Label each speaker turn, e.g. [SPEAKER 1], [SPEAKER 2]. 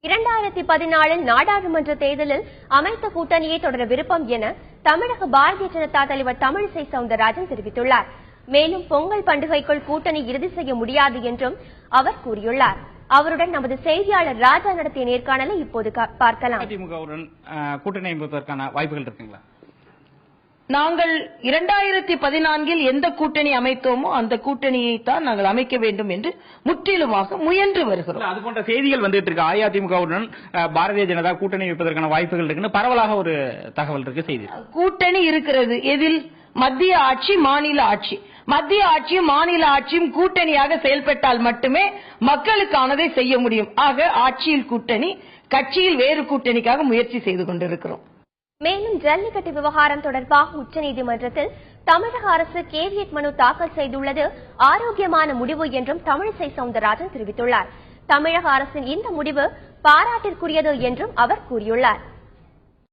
[SPEAKER 1] 2014 நாடாளுமன்ற தேர்தலில் அமைத்த கூட்டணியை தொடர விருப்பம் என தமிழக பாரதிய ஜனதா தலைவர் தமிழிசை சவுந்தரராஜன் தெரிவித்துள்ளார். மேலும் பொங்கல் பண்டிகைக்குள் கூட்டணி இறுதி செய்ய முடியாது என்றும் அவர் கூறியுள்ளார். அவருடன் நமது செய்தியாளர் ராஜா நடத்திய நேர்காணலை இப்போது பார்க்கலாம்.
[SPEAKER 2] அதிமுகவுடன் கூட்டணி அமைப்பதற்கான வாய்ப்புகள் இருக்குங்களா?
[SPEAKER 3] நாங்கள் 2014 எந்த கூட்டணி அமைத்தோமோ அந்த கூட்டணியை தான் நாங்கள் அமைக்க வேண்டும் என்று முற்றிலுமாக முயன்று வருகிறோம்.
[SPEAKER 2] அது போன்ற செய்திகள் வந்துட்டு இருக்கு. அஇஅதிமுகவுடன் பாரதிய ஜனதா கூட்டணி வைப்பதற்கான வாய்ப்புகள் இருக்குன்னு பரவலாக ஒரு தகவல் இருக்கு. செய்தி
[SPEAKER 3] கூட்டணி இருக்கிறது. எதில்? மத்திய ஆட்சி, மாநில ஆட்சி. மத்திய ஆட்சியும் மாநில ஆட்சியும் கூட்டணியாக செயல்பட்டால் மட்டுமே மக்களுக்கானதை செய்ய முடியும். ஆக ஆட்சியில் கூட்டணி, கட்சியில் வேறு கூட்டணிக்காக முயற்சி செய்து கொண்டிருக்கிறோம்.
[SPEAKER 1] மேலும் ஜல்லிக்கட்டு விவகாரம் தொடர்பாக உச்சநீதிமன்றத்தில் தமிழக அரசு கேவியட் மனு தாக்கல் செய்துள்ளது ஆரோக்கியமான முடிவு என்றும் தமிழிசை சவுந்தரராஜன் தெரிவித்துள்ளார். தமிழக அரசின் இந்த முடிவு பாராட்டிற்குரியது என்றும் அவர் கூறியுள்ளார்.